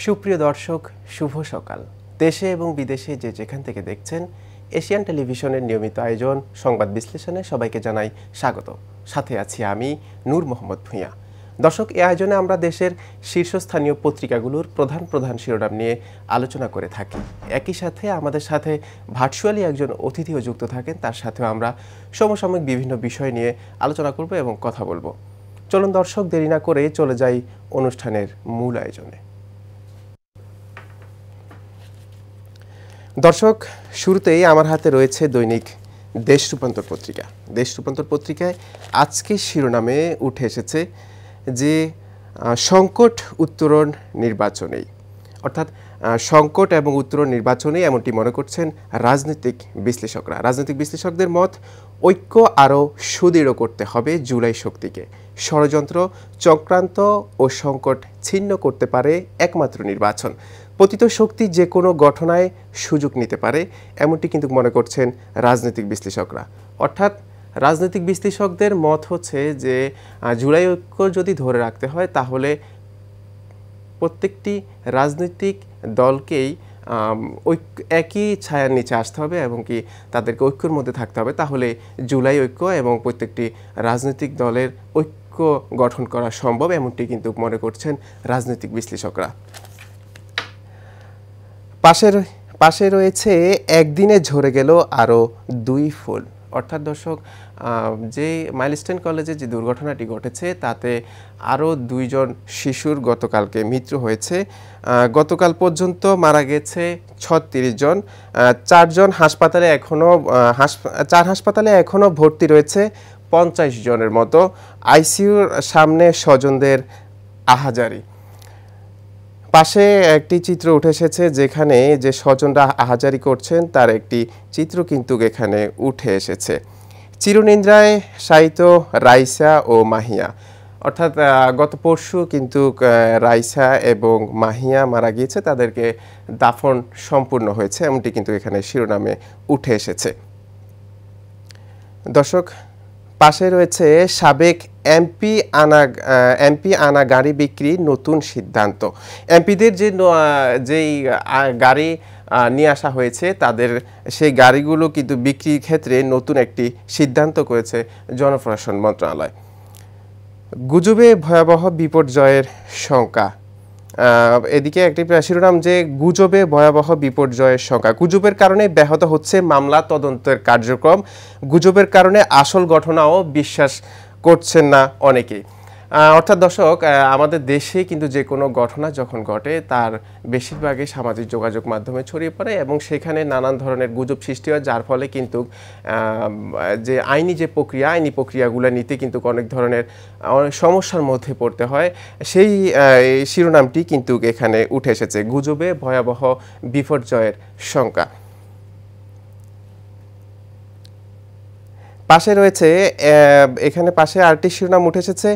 সুপ্রিয় দর্শক, শুভ সকাল। দেশে এবং বিদেশে যে যেখান থেকে দেখছেন, এশিয়ান টেলিভিশনের নিয়মিত আয়োজন সংবাদ বিশ্লেষণে সবাইকে জানাই স্বাগত। সাথে আছি আমি নূর মোহাম্মদ ভূঁইয়া। দর্শক, এই আয়োজনে আমরা দেশের শীর্ষস্থানীয় পত্রিকাগুলোর প্রধান প্রধান শিরোনাম নিয়ে আলোচনা করে থাকি। একই সাথে আমাদের সাথে ভার্চুয়ালি একজন অতিথিও যুক্ত থাকেন, তার সাথেও আমরা সমসাময়িক বিভিন্ন বিষয় নিয়ে আলোচনা করব এবং কথা বলবো। চলুন দর্শক, দেরি না করে চলে যাই অনুষ্ঠানের মূল আয়োজনে। দর্শক, শুরুতেই আমার হাতে রয়েছে দৈনিক দেশ রূপান্তর পত্রিকা। দেশ রূপান্তর পত্রিকায় আজকে শিরোনামে উঠে এসেছে যে সংকট উত্তরণ নির্বাচনেই, অর্থাৎ সংকট এবং উত্তরণ নির্বাচনে এমনটি মনে করছেন রাজনৈতিক বিশ্লেষকরা। রাজনৈতিক বিশ্লেষকদের মত, ঐক্য আরও সুদৃঢ় করতে হবে জুলাই শক্তিকে। ষড়যন্ত্র, চক্রান্ত ও সংকট ছিন্ন করতে পারে একমাত্র নির্বাচন। পতিত শক্তি যে কোনো ঘটনায় সুযোগ নিতে পারে, এমনটি কিন্তু মনে করছেন রাজনৈতিক বিশ্লেষকরা। অর্থাৎ রাজনৈতিক বিশ্লেষকদের মত হচ্ছে যে জুলাই ঐক্য যদি ধরে রাখতে হয়, তাহলে প্রত্যেকটি রাজনৈতিক দলকেই একই ছায়ার নিচে আসতে হবে এবং কি তাদেরকে ঐক্যের মধ্যে থাকতে হবে। তাহলে জুলাই ঐক্য এবং প্রত্যেকটি রাজনৈতিক দলের ঐক্য গঠন করা সম্ভব, এমনটি কিন্তু মনে করছেন রাজনৈতিক বিশ্লেষকরা। পাশে রয়েছে একদিনে ঝরে গেল আরও 2 ফুল। অর্থাৎ দর্শক, যে মাইলস্টোন কলেজে যে দুর্ঘটনাটি ঘটেছে, তাতে আরও 2 জন শিশুর গতকালকে মৃত্যু হয়েছে। গতকাল পর্যন্ত মারা গেছে 36 জন। 4 হাসপাতালে এখনও ভর্তি রয়েছে 50 জনের মতো। আইসিইউর সামনে স্বজনদের আহাজারি। পাশে একটি চিত্র উঠে এসেছে, যেখানে যে স্বজনরা আহাজারি করছেন তার একটি চিত্র কিন্তু এখানে উঠে এসেছে। চিরনিদ্রায় শায়িত রাইসা ও মাহিয়া। অর্থাৎ গত পরশু কিন্তু রাইসা এবং মাহিয়া মারা গিয়েছে, তাদেরকে দাফন সম্পূর্ণ হয়েছে, এমনটি কিন্তু এখানে শিরোনামে উঠে এসেছে। দর্শক, পাশে রয়েছে সাবেক এমপি আনা গাড়ি বিক্রির নতুন সিদ্ধান্ত। এমপিদের যেই গাড়ি নিয়ে আসা হয়েছে, তাদের সেই গাড়িগুলো কিন্তু বিক্রির ক্ষেত্রে নতুন একটি সিদ্ধান্ত করেছে জনপ্রশাসন মন্ত্রণালয়। গুজবে ভয়াবহ বিপর্যয়ের শঙ্কা। এদিকে একটি শিরোনাম যে গুজবে ভয়াবহ বিপর্যয়ের শঙ্কা। গুজবের কারণে ব্যাহত হচ্ছে মামলা তদন্তের কার্যক্রম। গুজবের কারণে আসল ঘটনাও বিশ্বাস করছেন না অনেকেই। অর্থাৎ দর্শক, আমাদের দেশে কিন্তু যে কোনো ঘটনা যখন ঘটে, তার বেশিরভাগই সামাজিক যোগাযোগ মাধ্যমে ছড়িয়ে পড়ে এবং সেখানে নানান ধরনের গুজব সৃষ্টি হয়, যার ফলে কিন্তু যে আইনি প্রক্রিয়াগুলো নিতে কিন্তু অনেক ধরনের সমস্যার মধ্যে পড়তে হয়। সেই শিরোনামটি কিন্তু এখানে উঠে এসেছে, গুজবে ভয়াবহ বিপর্যয়ের শঙ্কা। পাশে রয়েছে এখানে পাশে আরেকটি শিরোনাম উঠে এসেছে,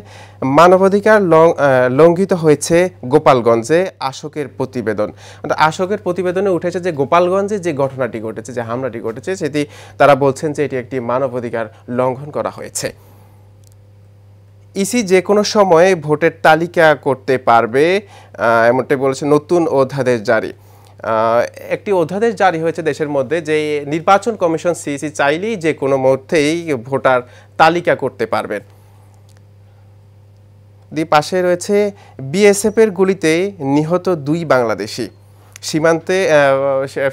মানবাধিকার লঙ্ঘিত হয়েছে গোপালগঞ্জে, আশোকের প্রতিবেদন। আশোকের প্রতিবেদনে উঠেছে যে গোপালগঞ্জে যে ঘটনাটি ঘটেছে, যে হামলাটি ঘটেছে, সেটি তারা বলছেন যে এটি একটি মানবাধিকার লঙ্ঘন করা হয়েছে। ইসি যে কোনো সময়ে ভোটের তালিকা করতে পারবে, এমনটি বলেছে। নতুন অধ্যাদেশ জারি। একটি অধ্যাদেশ জারি হয়েছে দেশের মধ্যে, যে নির্বাচন কমিশন সিইসি চাইলেই যে কোনো মুহূর্তেই ভোটার তালিকা করতে পারবেন। পাশে রয়েছে বিএসএফের গুলিতে নিহত 2 বাংলাদেশি। সীমান্তে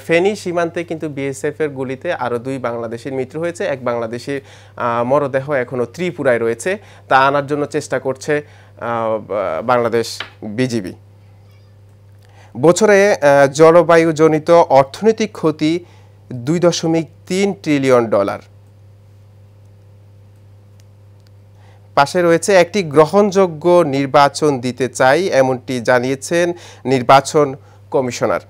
ফেনী সীমান্তে কিন্তু বিএসএফের গুলিতে আরও 2 বাংলাদেশির মৃত্যু হয়েছে। এক বাংলাদেশির মরদেহ এখনও ত্রিপুরায় রয়েছে, তা আনার জন্য চেষ্টা করছে বাংলাদেশ বিজিবি। বছরে জলবায়ুজনিত অর্থনৈতিক ক্ষতি $2.3 ট্রিলিয়ন। পাশে রয়েছে একটি গ্রহণযোগ্য নির্বাচন দিতে চাই, এমনটি জানিয়েছেন নির্বাচন কমিশনার।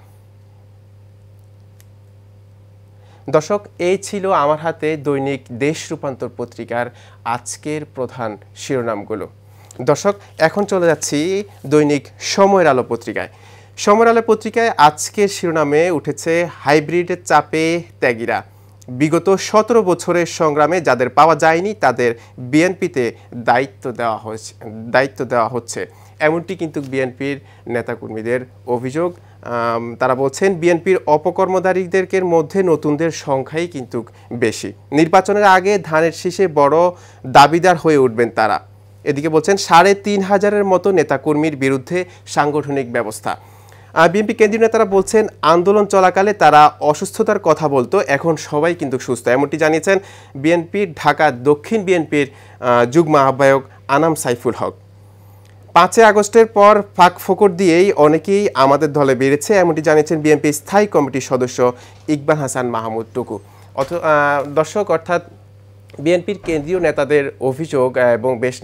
দর্শক, এই ছিল আমার হাতে দৈনিক দেশ রূপান্তর পত্রিকার আজকের প্রধান শিরোনামগুলো। দর্শক, এখন চলে যাচ্ছি দৈনিক সময়ের আলো পত্রিকায়। সময়ের আলো পত্রিকায় আজকের শিরোনামে উঠেছে হাইব্রিডের চাপে ত্যাগীরা। বিগত 17 বছরের সংগ্রামে যাদের পাওয়া যায়নি তাদের বিএনপিতে দায়িত্ব দেওয়া হচ্ছে, এমনটি কিন্তু বিএনপির নেতাকর্মীদের অভিযোগ। তারা বলছেন বিএনপির অপকর্মধারীদের মধ্যে নতুনদের সংখ্যাই কিন্তু বেশি। নির্বাচনের আগে ধানের শীষে বড় দাবিদার হয়ে উঠবেন তারা। এদিকে বলছেন ৩,৫০০-এর মতো নেতাকর্মীর বিরুদ্ধে সাংগঠনিক ব্যবস্থা। বিএনপি কেন্দ্রীয় নেতারা বলছেন আন্দোলন চলাকালে তারা অসুস্থতার কথা বলতো, এখন সবাই কিন্তু সুস্থ, এমনটি জানিয়েছেন বিএনপির ঢাকা দক্ষিণ বিএনপির যুগ্ম আহ্বায়ক আনাম সাইফুল হক। ৫ আগস্টের পর ফাঁক ফোকর দিয়েই অনেকেই আমাদের দলে বেড়েছে, এমনটি জানিয়েছেন বিএনপি স্থায়ী কমিটির সদস্য ইকবাল হাসান মাহমুদ টুকু। দর্শক, অর্থাৎ বিএনপির কেন্দ্রীয় নেতাদের অভিযোগ এবং বেশ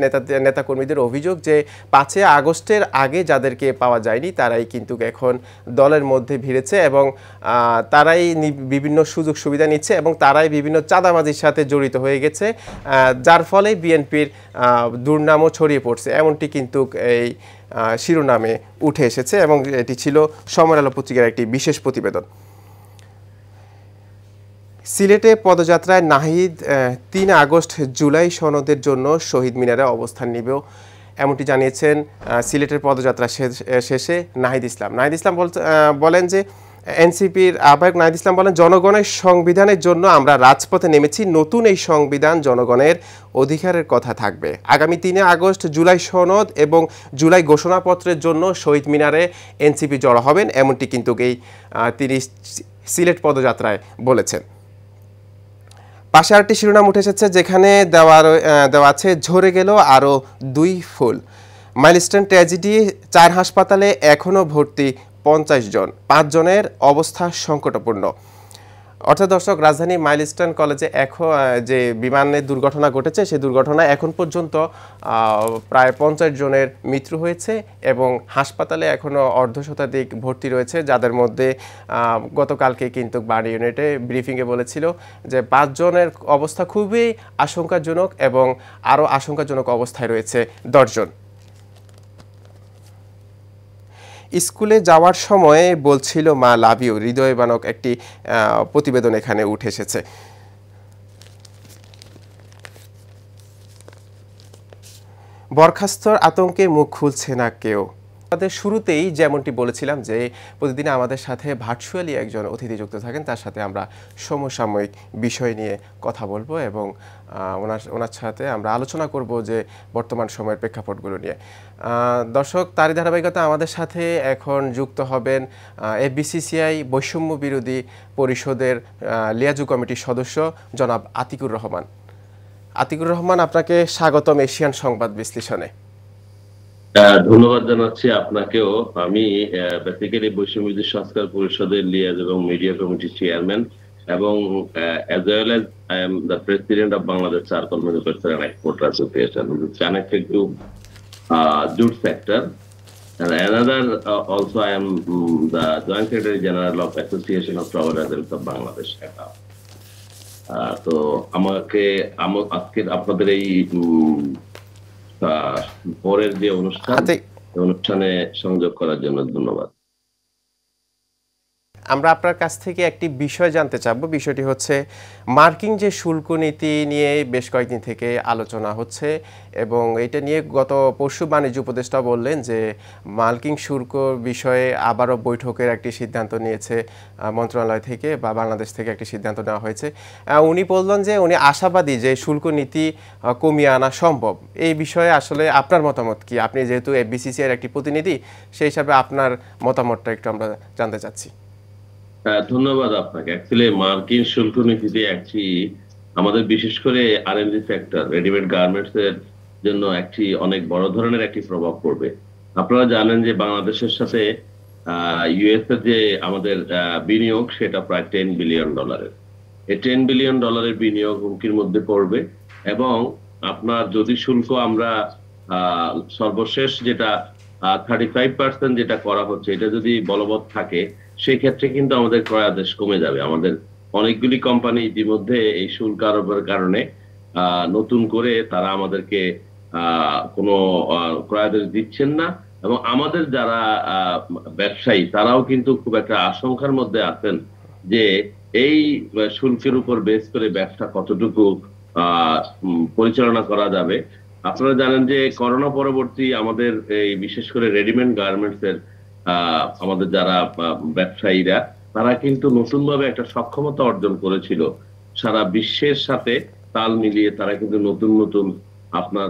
নেতাকর্মীদের অভিযোগ যে ৫ আগস্টের আগে যাদেরকে পাওয়া যায়নি তারাই কিন্তু এখন দলের মধ্যে ভিড়েছে এবং তারাই বিভিন্ন সুযোগ সুবিধা নিচ্ছে এবং তারাই বিভিন্ন চাঁদাবাজির সাথে জড়িত হয়ে গেছে, যার ফলে বিএনপির দুর্নামও ছড়িয়ে পড়ছে, এমনটি কিন্তু এই শিরোনামে উঠে এসেছে এবং এটি ছিল সময়ের আলো পত্রিকার একটি বিশেষ প্রতিবেদন। সিলেটে পদযাত্রায় নাহিদ ৩ আগস্ট জুলাই সনদের জন্য শহীদ মিনারে অবস্থান নেবেও, এমনটি জানিয়েছেন সিলেটের পদযাত্রা শেষে নাহিদ ইসলাম। নাহিদ ইসলাম বলেন যে এনসিপির আহ্বায়ক নাহিদ ইসলাম বলেন, জনগণের সংবিধানের জন্য আমরা রাজপথে নেমেছি, নতুন এই সংবিধান জনগণের অধিকারের কথা থাকবে। আগামী ৩ আগস্ট জুলাই সনদ এবং জুলাই ঘোষণাপত্রের জন্য শহীদ মিনারে এনসিপি জড়ো হবেন, এমনটি কিন্তু তিনি সিলেট পদযাত্রায় বলেছেন। পাশে আরেকটি শিরোনাম উঠে এসেছে যেখানে দেওয়া আছে ঝরে গেল আরও 2 ফুল। মাইলস্টোন ট্র্যাজেডি, 4 হাসপাতালে এখনও ভর্তি 50 জন, 5 জনের অবস্থা সংকটাপন্ন। অর্থাৎ দর্শক, রাজধানী মাইলস্টোন কলেজে যে বিমানের দুর্ঘটনা ঘটেছে সেই দুর্ঘটনায় এখন পর্যন্ত প্রায় 50 জনের মৃত্যু হয়েছে এবং হাসপাতালে এখনও অর্ধশতাধিক ভর্তি রয়েছে, যাদের মধ্যে গতকালকে কিন্তু বার্ন ইউনিটে ব্রিফিংয়ে বলেছিল যে 5 জনের অবস্থা খুবই আশঙ্কাজনক এবং আরও আশঙ্কাজনক অবস্থায় রয়েছে 10 জন। স্কুলে যাওয়ার সময় বলছিল মা লাভ ইউ, হৃদয়বানক একটি প্রতিবেদন এখানে উঠে এসেছে। বরখাস্তর আতঙ্কে মুখ খুলছে না কেউ। আমাদের শুরুতেই যেমনটি বলেছিলাম যে প্রতিদিন আমাদের সাথে ভার্চুয়ালি একজন অতিথি যুক্ত থাকেন, তার সাথে আমরা সমসাময়িক বিষয় নিয়ে কথা বলবো এবং ওনার সাথে আমরা আলোচনা করব যে বর্তমান সময়ের প্রেক্ষাপটগুলো নিয়ে। দর্শক, তারই ধারাবাহিকতা আমাদের সাথে এখন যুক্ত হবেন এফবিসিসিআই বৈষম্য বিরোধী পরিষদের লিয়াজু কমিটির সদস্য জনাব আতিকুর রহমান। আতিকুর রহমান, আপনাকে স্বাগতম এশিয়ান সংবাদ বিশ্লেষণে। ধন্যবাদ জানাচ্ছি আপনাকেও। আমি বেসিক্যালি বৈষম্য বিরোধী সংস্কার পরিষদের লিয়াজ এবং মিডিয়া কমিটির চেয়ারম্যান এবং as well as I am the president of Bangladesh Charcoal Manufacturer and Exporter Association, which is connected to jute sector. And another also I am the Joint Secretary General of Association of Travel Agents of Bangladesh. তো আজকের আপনাদের এই পরের যে অনুষ্ঠানে সংযোগ করার জন্য ধন্যবাদ। আমরা আপনার কাছ থেকে একটি বিষয় জানতে চাইব। বিষয়টি হচ্ছে মার্কিন যে শুল্ক নীতি নিয়ে বেশ কয়েকদিন থেকে আলোচনা হচ্ছে এবং এটা নিয়ে গত পরশু বাণিজ্য উপদেষ্টা বললেন যে মার্কিন শুল্ক বিষয়ে আবারও বৈঠকের একটি সিদ্ধান্ত নিয়েছে মন্ত্রণালয় থেকে বা বাংলাদেশ থেকে একটি সিদ্ধান্ত নেওয়া হয়েছে। উনি বললেন যে উনি আশাবাদী যে শুল্ক নীতি কমিয়ে আনা সম্ভব। এই বিষয়ে আসলে আপনার মতামত কি? আপনি যেহেতু এফবিসিসিআইয়ের একটি প্রতিনিধি, সেই হিসাবে আপনার মতামতটা একটু আমরা জানতে চাচ্ছি। ধন্যবাদ আপনাকে। অ্যাকচুয়ালি মার্কিন শুল্ক নীতিতে আমাদের বিশেষ করে আর&ডি সেক্টর, রেডিমেড গার্মেন্টস এর জন্য অনেক বড় ধরনের একটি প্রভাব পড়বে। আপনারা জানেন যে বাংলাদেশের সাথে ইউএস এর যে আমাদের বিনিয়োগ সেটা প্রায় $10 বিলিয়ন। এই $10 বিলিয়ন বিনিয়োগ হুমকির মধ্যে পড়বে এবং আপনার যদি শুল্ক আমরা সর্বশেষ যেটা 35% যেটা করা হচ্ছে এটা যদি বলবৎ থাকে, সেই ক্ষেত্রে কিন্তু আমাদের ক্রয়াদেশ কমে যাবে। আমাদের অনেকগুলি কোম্পানি ইতিমধ্যে এই শুল্ক আরোপের কারণে নতুন করে তারা আমাদেরকে কোনো ক্রয়াদেশ দিচ্ছেন না এবং আমাদের যারা ব্যবসায়ী তারাও কিন্তু খুব একটা আশঙ্কার মধ্যে আছেন যে এই শুল্কের উপর বেস করে ব্যবসা কতটুকু পরিচালনা করা যাবে। আপনারা জানেন যে করোনা পরবর্তী আমাদের এই বিশেষ করে রেডিমেড গার্মেন্টস এর আমাদের যারা ব্যবসায়ীরা, তারা কিন্তু নতুন ভাবে একটা সক্ষমতা অর্জন করেছিল। সারা বিশ্বের সাথে তাল মিলিয়ে তারা কিন্তু নতুন নতুন আপনার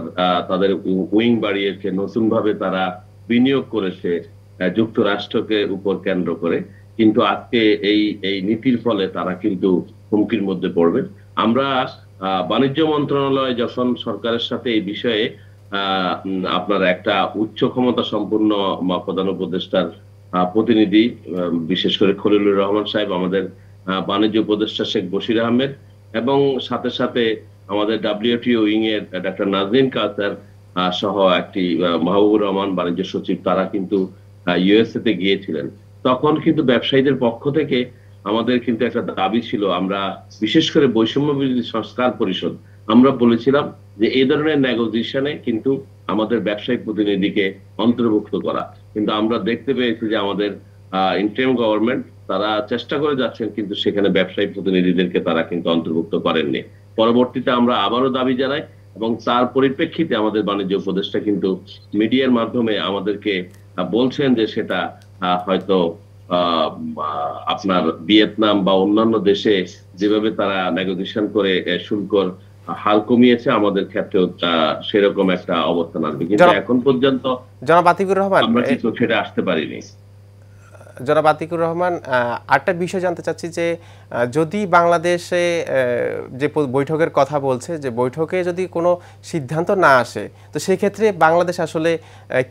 তাদের উইং বাড়িয়েছে, নতুন ভাবে তারা বিনিয়োগ করেছে যুক্তরাষ্ট্রকে উপর কেন্দ্র করে। কিন্তু আজকে এই এই নীতির ফলে তারা কিন্তু হুমকির মধ্যে পড়বে। আমরা বাণিজ্য মন্ত্রণালয় যখন সরকারের সাথে এই বিষয়ে আপনার একটা উচ্চ ক্ষমতা সম্পন্ন প্রধান উপদেষ্টার প্রতিনিধি, বিশেষ করে খলিলুর রহমান সাহেব, আমাদের বাণিজ্য উপদেষ্টা শেখ বশির আহমেদ, এবং সাথে সাথে আমাদের WTO উইং এর ডাক্তার নাজনীন কাউসার সহ একটি মাহবুবুর রহমান বাণিজ্য সচিব, তারা কিন্তু USA তে গিয়েছিলেন। তখন কিন্তু ব্যবসায়ীদের পক্ষ থেকে আমাদের কিন্তু একটা দাবি ছিল, আমরা বিশেষ করে বৈষম্য বিরোধী সংস্কার পরিষদ, আমরা বলেছিলাম যে এই ধরনের নেগোসিয়েশনে কিন্তু আমাদের ব্যবসায়ী প্রতিনিধিকে অন্তর্ভুক্ত করা। কিন্তু আমরা দেখতে পেয়েছি যে আমাদের ইন্টারিম গভর্নমেন্ট তারা চেষ্টা করে যাচ্ছেন, কিন্তু সেখানে ব্যবসায়ী প্রতিনিধিদেরকে তারা কিন্তু অন্তর্ভুক্ত করেননি। পরবর্তীতে আমরা আবারও দাবি জানাই, এবং তার পরিপ্রেক্ষিতে আমাদের বাণিজ্য উপদেষ্টা কিন্তু মিডিয়ার মাধ্যমে আমাদেরকে বলছেন যে সেটা হয়তো আপনার ভিয়েতনাম বা অন্যান্য দেশে যেভাবে তারা নেগোসিয়েশন করে শুল্কর হার কমিয়েছে, আমাদের ক্ষেত্রেও সেরকম একটা অবস্থান আসবে। কিন্তু এখন পর্যন্ত জনাব আতিকুর রহমান আমরা কিন্তু সেটা আসতে পারিনি। জনাব আতিকুর রহমান, আরেকটা বিষয় জানতে চাচ্ছি যে যদি বাংলাদেশে যে বৈঠকের কথা বলছে, যে বৈঠকে যদি কোনো সিদ্ধান্ত না আসে, তো সেক্ষেত্রে বাংলাদেশ আসলে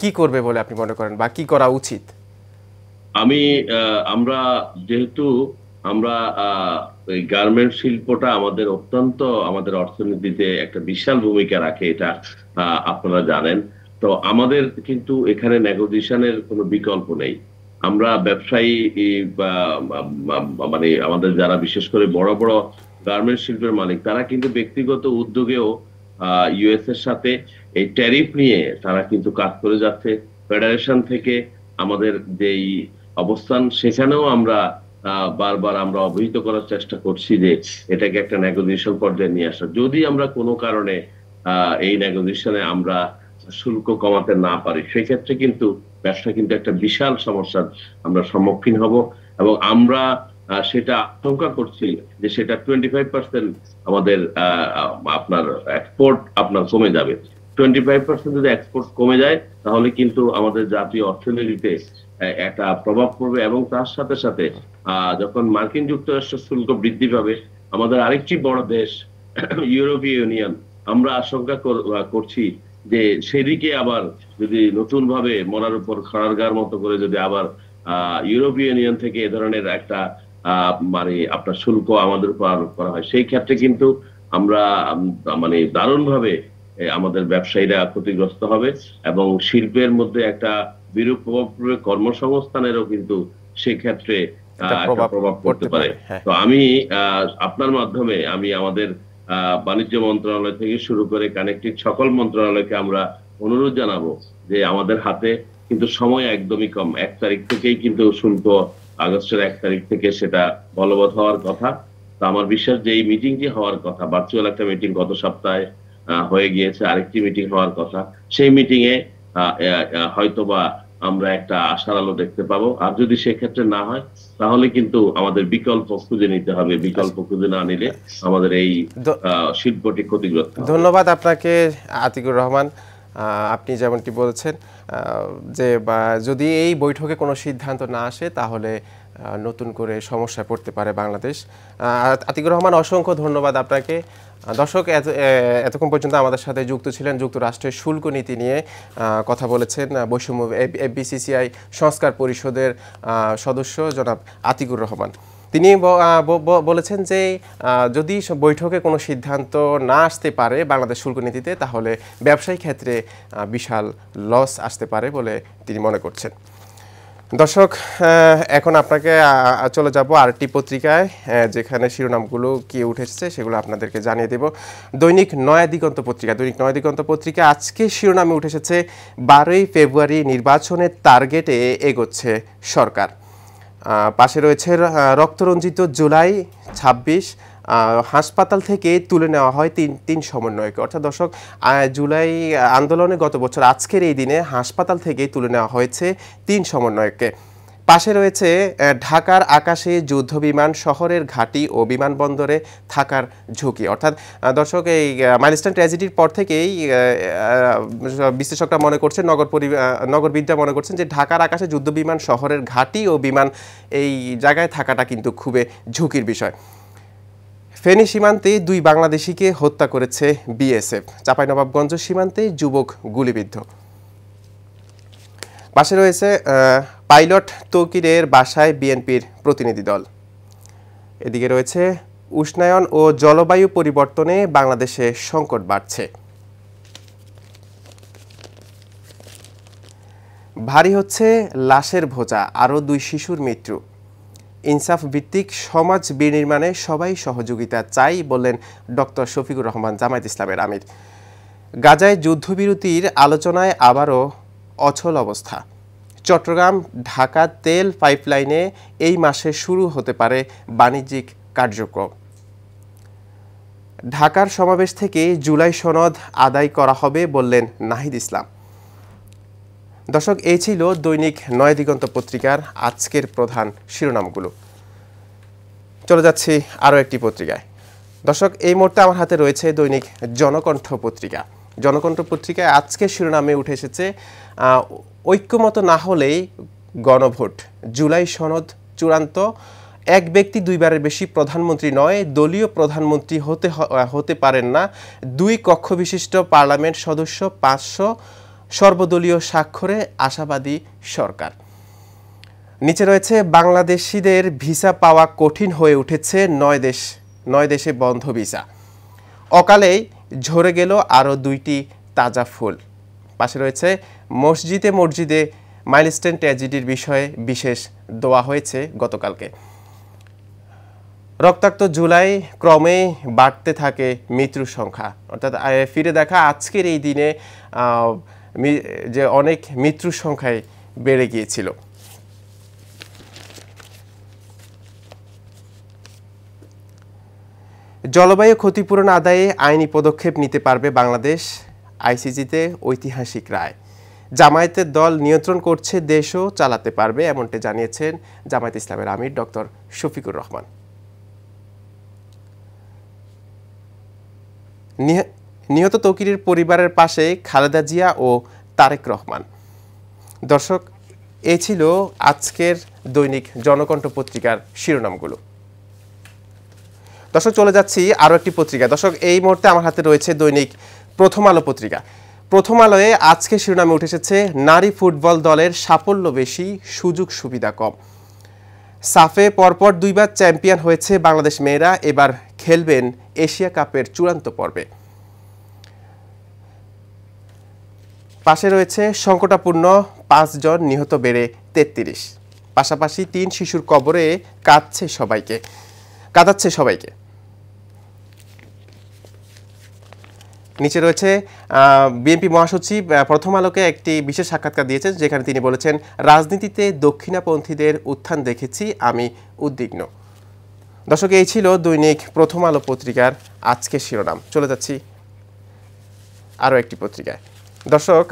কি করবে বলে আপনি মনে করেন, বা কি করা উচিত? আমরা যেহেতু আমরা এই গার্মেন্ট শিল্পটা আমাদের অত্যন্ত আমাদের অর্থনীতিতে একটা বিশাল ভূমিকা রাখে, এটা আপনারা জানেন। তো আমাদের কিন্তু এখানে নেগোসিয়েশনের কোনো বিকল্প নেই। আমরা ব্যবসায়ী মানে আমাদের যারা বিশেষ করে বড় বড় গার্মেন্ট শিল্পের মালিক, তারা কিন্তু ব্যক্তিগত উদ্যোগেও US এর সাথে এই ট্যারিফ নিয়ে তারা কিন্তু কাজ করে যাচ্ছে। ফেডারেশন থেকে আমাদের যেই অবস্থান, সেখানেও আমরা বারবার আমরা অবহিত করার চেষ্টা করছি যে এটাকে একটা নেগোসিয়েশন পর্যায়ে নিয়ে আসা। যদি আমরা কোনো কারণে এই নেগোসিয়েশনে আমরা শুল্ক কমাতে না পারি, সেক্ষেত্রে কিন্তু ব্যবসা কিন্তু একটা বিশাল সমস্যার আমরা সম্মুখীন হব, এবং আমরা সেটা আশঙ্কা করছি যে সেটা 25% আমাদের আপনার এক্সপোর্ট আপনার কমে যাবে। 25% যদি এক্সপোর্ট কমে যায়, তাহলে কিন্তু আমাদের জাতীয় অর্থনীতিতে একটা প্রভাব পড়বে, এবং তার সাথে সাথে যখন মার্কিন যুক্তরাষ্ট্র শুল্ক বৃদ্ধি পাবে, আমাদের আরেকটি বড় দেশ ইউরোপীয় ইউনিয়ন, আমরা আশঙ্কা করছি যে সেদিকে আবার যদি নতুন ভাবে মরার উপর খড়ার গার মতো করে যদি আবার ইউরোপীয় ইউনিয়ন থেকে এ ধরনের একটা মানে আপনার শুল্ক আমাদের উপর আরোপ করা হয়, সেই ক্ষেত্রে কিন্তু আমরা মানে দারুণ ভাবে আমাদের ব্যবসায়ীরা ক্ষতিগ্রস্ত হবে, এবং শিল্পের মধ্যে একটা বিরূপ প্রভাব পড়বে, কর্মসংস্থানেরও কিন্তু সেক্ষেত্রে একটা প্রভাব পড়তে পারে। তো আমি আপনার মাধ্যমে আমি আমাদের বাণিজ্য মন্ত্রণালয় থেকে শুরু করে কানেক্টেড সকল মন্ত্রণালয়কে আমরা অনুরোধ জানাবো যে আমাদের হাতে কিন্তু সময় একদমই কম। 1 তারিখ থেকেই কিন্তু শুল্ক, আগস্টের 1 তারিখ থেকে সেটা বলবৎ হওয়ার কথা। তো আমার বিশ্বাস যে এই মিটিংটি হওয়ার কথা, ভার্চুয়াল একটা মিটিং গত সপ্তাহে হয়ে গিয়েছে, আরেকটি মিটিং হওয়ার কথা, সেই মিটিং এ হয়তোবা আমরা একটা আশার আলো দেখতে পাবো। আর যদি সেক্ষেত্রে না হয়, তাহলে কিন্তু আমাদের বিকল্প খুঁজে নিতে হবে। বিকল্প খুঁজে না নিলে আমাদের এই শিল্পটি ক্ষতিগ্রস্ত। ধন্যবাদ আপনাকে আতিকুর রহমান। আপনি যেমনটি বলেছেন যে যদি এই বৈঠকে কোনো সিদ্ধান্ত না আসে, তাহলে নতুন করে সমস্যায় পড়তে পারে বাংলাদেশ। আতিকুর রহমান, অসংখ্য ধন্যবাদ আপনাকে। দর্শক, এতক্ষণ পর্যন্ত আমাদের সাথে যুক্ত ছিলেন যুক্তরাষ্ট্রের শুল্ক নীতি নিয়ে কথা বলেছেন বৈষম্য FBCCI সংস্কার পরিষদের সদস্য জনাব আতিকুর রহমান। তিনি বলেছেন যে যদি বৈঠকে কোনো সিদ্ধান্ত না আসতে পারে বাংলাদেশ শুল্ক নীতিতে, তাহলে ব্যবসায়ী ক্ষেত্রে বিশাল লস আসতে পারে বলে তিনি মনে করছেন। দর্শক, এখন আপনাকে চলে যাব আরেকটি পত্রিকায়, যেখানে শিরোনামগুলো কি উঠেছে সেগুলো আপনাদেরকে জানিয়ে দেব। দৈনিক নয়া দিগন্ত পত্রিকা। দৈনিক নয়া দিগন্ত পত্রিকা আজকে শিরোনামে উঠে এসেছে 12ই ফেব্রুয়ারি নির্বাচনের টার্গেটে এগোচ্ছে সরকার। পাশে রয়েছে রক্তরঞ্জিত জুলাই ২৬ হাসপাতাল থেকে তুলে নেওয়া হয় তিন সমন্বয়কে। অর্থাৎ দর্শক, জুলাই আন্দোলনে গত বছর আজকের এই দিনে হাসপাতাল থেকে তুলে নেওয়া হয়েছে ৩ সমন্বয়ককে। পাশে রয়েছে ঢাকার আকাশে যুদ্ধ বিমান, শহরের ঘাঁটি ও বিমানবন্দরে থাকার ঝুঁকি। অর্থাৎ দর্শক, এই মাইলস্টোন ট্র্যাজেডির পর থেকেই বিশ্লেষকরা মনে করছেন, নগরবিদরা মনে করছেন যে ঢাকার আকাশে যুদ্ধ বিমান, শহরের ঘাঁটি ও বিমান এই জায়গায় থাকাটা কিন্তু খুবই ঝুঁকির বিষয়। ফেনী সীমান্তে ২ বাংলাদেশিকে হত্যা করেছে বিএসএফ। চাঁপাইনবাবগঞ্জ সীমান্তে যুবক গুলিবিদ্ধ। পাশে রয়েছে পাইলট তৌকিরের বাসায় বিএনপির প্রতিনিধি দল। এদিকে রয়েছে উষ্ণায়ন ও জলবায়ু পরিবর্তনে বাংলাদেশে সংকট বাড়ছে। ভারী হচ্ছে লাশের ভোজা, আরও 2 শিশুর মৃত্যু। ইনসাফ ভিত্তিক সমাজ বিনির্মাণে সবাই সহযোগিতা চাই বললেন ডক্টর শফিকুর রহমান, জামায়াত ইসলামের আমির। গাজায় যুদ্ধবিরতির আলোচনায় আবারও অচল অবস্থা। চট্টগ্রাম ঢাকা তেল পাইপলাইনে এই মাসে শুরু হতে পারে বাণিজ্যিক কার্যক্রম। ঢাকার সমাবেশ থেকে জুলাই সনদ আদায় করা হবে বললেন নাহিদ ইসলাম। দর্শক, এই ছিল দৈনিক নয়াদিগন্ত পত্রিকার আজকের প্রধান শিরোনামগুলো। চলে যাচ্ছি আরও একটি পত্রিকায়। দর্শক, এই মুহূর্তে আমার হাতে রয়েছে দৈনিক জনকণ্ঠ পত্রিকা। জনকণ্ঠ পত্রিকায় আজকের শিরোনামে উঠে এসেছে ঐক্যমত না হলেই গণভোট, জুলাই সনদ চূড়ান্ত, এক ব্যক্তি 2 বারের বেশি প্রধানমন্ত্রী নয়, দলীয় প্রধানমন্ত্রী হতে পারেন না, 2 কক্ষ বিশিষ্ট পার্লামেন্ট সদস্য 500, সর্বদলীয় স্বাক্ষরে আশাবাদী সরকার। নিচে রয়েছে বাংলাদেশিদের ভিসা পাওয়া কঠিন হয়ে উঠেছে, 9 দেশে বন্ধ ভিসা। অকালেই ঝরে গেল আরও 2টি তাজা ফুল। পাশে রয়েছে মসজিদে মাইলস্টোন ট্র্যাজেডির বিষয়ে বিশেষ দোয়া হয়েছে গতকালকে। রক্তাক্ত জুলাই, ক্রমে বাড়তে থাকে মৃত্যুর সংখ্যা। অর্থাৎ ফিরে দেখা আজকের এই দিনে যে অনেক মৃত্যুর সংখ্যায় বেড়ে গিয়েছিল। জলবায়ু ক্ষতিপূরণ আদায়ে আইনি পদক্ষেপ নিতে পারবে বাংলাদেশ, আইসিজিতে ঐতিহাসিক রায়। জামায়াতের দল নিয়ন্ত্রণ করছে, দেশও চালাতে পারবে, এমনটি জানিয়েছেন জামায়াত ইসলামের আমির ডক্টর শফিকুর রহমান। নিহত তৌকিরের পরিবারের পাশে খালেদা জিয়া ও তারেক রহমান। দর্শক, এই ছিল আজকের দৈনিক জনকণ্ঠ পত্রিকার শিরোনামগুলো। দর্শক, চলে যাচ্ছি আরও একটি পত্রিকা। দর্শক, এই মুহূর্তে আমার হাতে রয়েছে দৈনিক প্রথম আলো পত্রিকা। প্রথম আলোয় আজকে শিরোনামে উঠে এসেছে নারী ফুটবল দলের সাফল্য বেশি, সুযোগ সুবিধা কম। সাফে পরপর 2 বার চ্যাম্পিয়ন হয়েছে বাংলাদেশ মেয়েরা, এবার খেলবেন এশিয়া কাপের চূড়ান্ত পর্বে। পাশে রয়েছে সংকটাপূর্ণ 5 জন, নিহত বেড়ে 33। পাশাপাশি 3 শিশুর কবরে কাঁদাচ্ছে সবাইকে। নিচে রয়েছে বিএনপি মহাসচিব প্রথম আলোকে একটি বিশেষ সাক্ষাৎকার দিয়েছেন, যেখানে তিনি বলেছেন, রাজনীতিতে দক্ষিণাপন্থীদের উত্থান দেখেছি, আমি উদ্বিগ্ন। দর্শক, এই ছিল দৈনিক প্রথম আলো পত্রিকার আজকের শিরোনাম। চলে যাচ্ছি আরও একটি পত্রিকায়। দর্শক,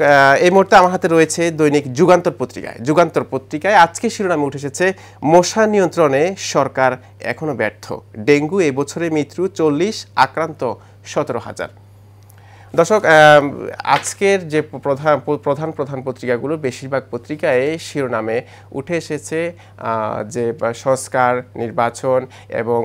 এই মুহূর্তে আমার হাতে রয়েছে দৈনিক যুগান্তর পত্রিকায়। যুগান্তর পত্রিকায় আজকের শিরোনামে উঠে এসেছে মশা নিয়ন্ত্রণে সরকার এখনো ব্যর্থ, ডেঙ্গু এই বছরে মৃত্যু 40, আক্রান্ত 17,000। দর্শক, আজকের যে প্রধান পত্রিকাগুলো, বেশিরভাগ পত্রিকায় শিরোনামে উঠে এসেছে যে সংস্কার, নির্বাচন এবং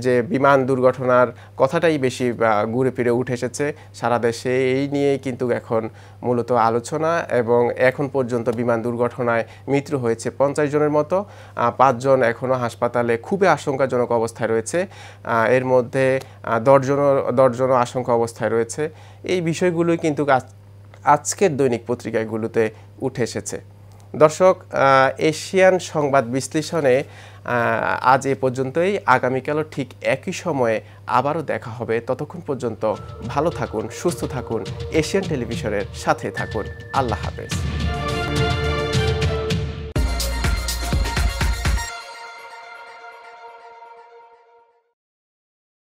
যে বিমান দুর্ঘটনার কথাটাই বেশি ঘুরে ফিরে উঠে এসেছে সারা দেশে। এই নিয়ে কিন্তু এখন মূলত আলোচনা, এবং এখন পর্যন্ত বিমান দুর্ঘটনায় মৃত্যু হয়েছে 50 জনের মতো, 5 জন এখনও হাসপাতালে খুবই আশঙ্কাজনক অবস্থায় রয়েছে, এর মধ্যে 10 জনও আশঙ্কা অবস্থায় রয়েছে। এই বিষয়গুলোই কিন্তু আজকের দৈনিক পত্রিকাগুলোতে উঠে এসেছে। দর্শক, এশিয়ান সংবাদ বিশ্লেষণে আজ এ পর্যন্তই। আগামীকালও ঠিক একই সময়ে আবারও দেখা হবে। ততক্ষণ পর্যন্ত ভালো থাকুন, সুস্থ থাকুন, এশিয়ান টেলিভিশনের সাথে থাকুন। আল্লাহ হাফেজ।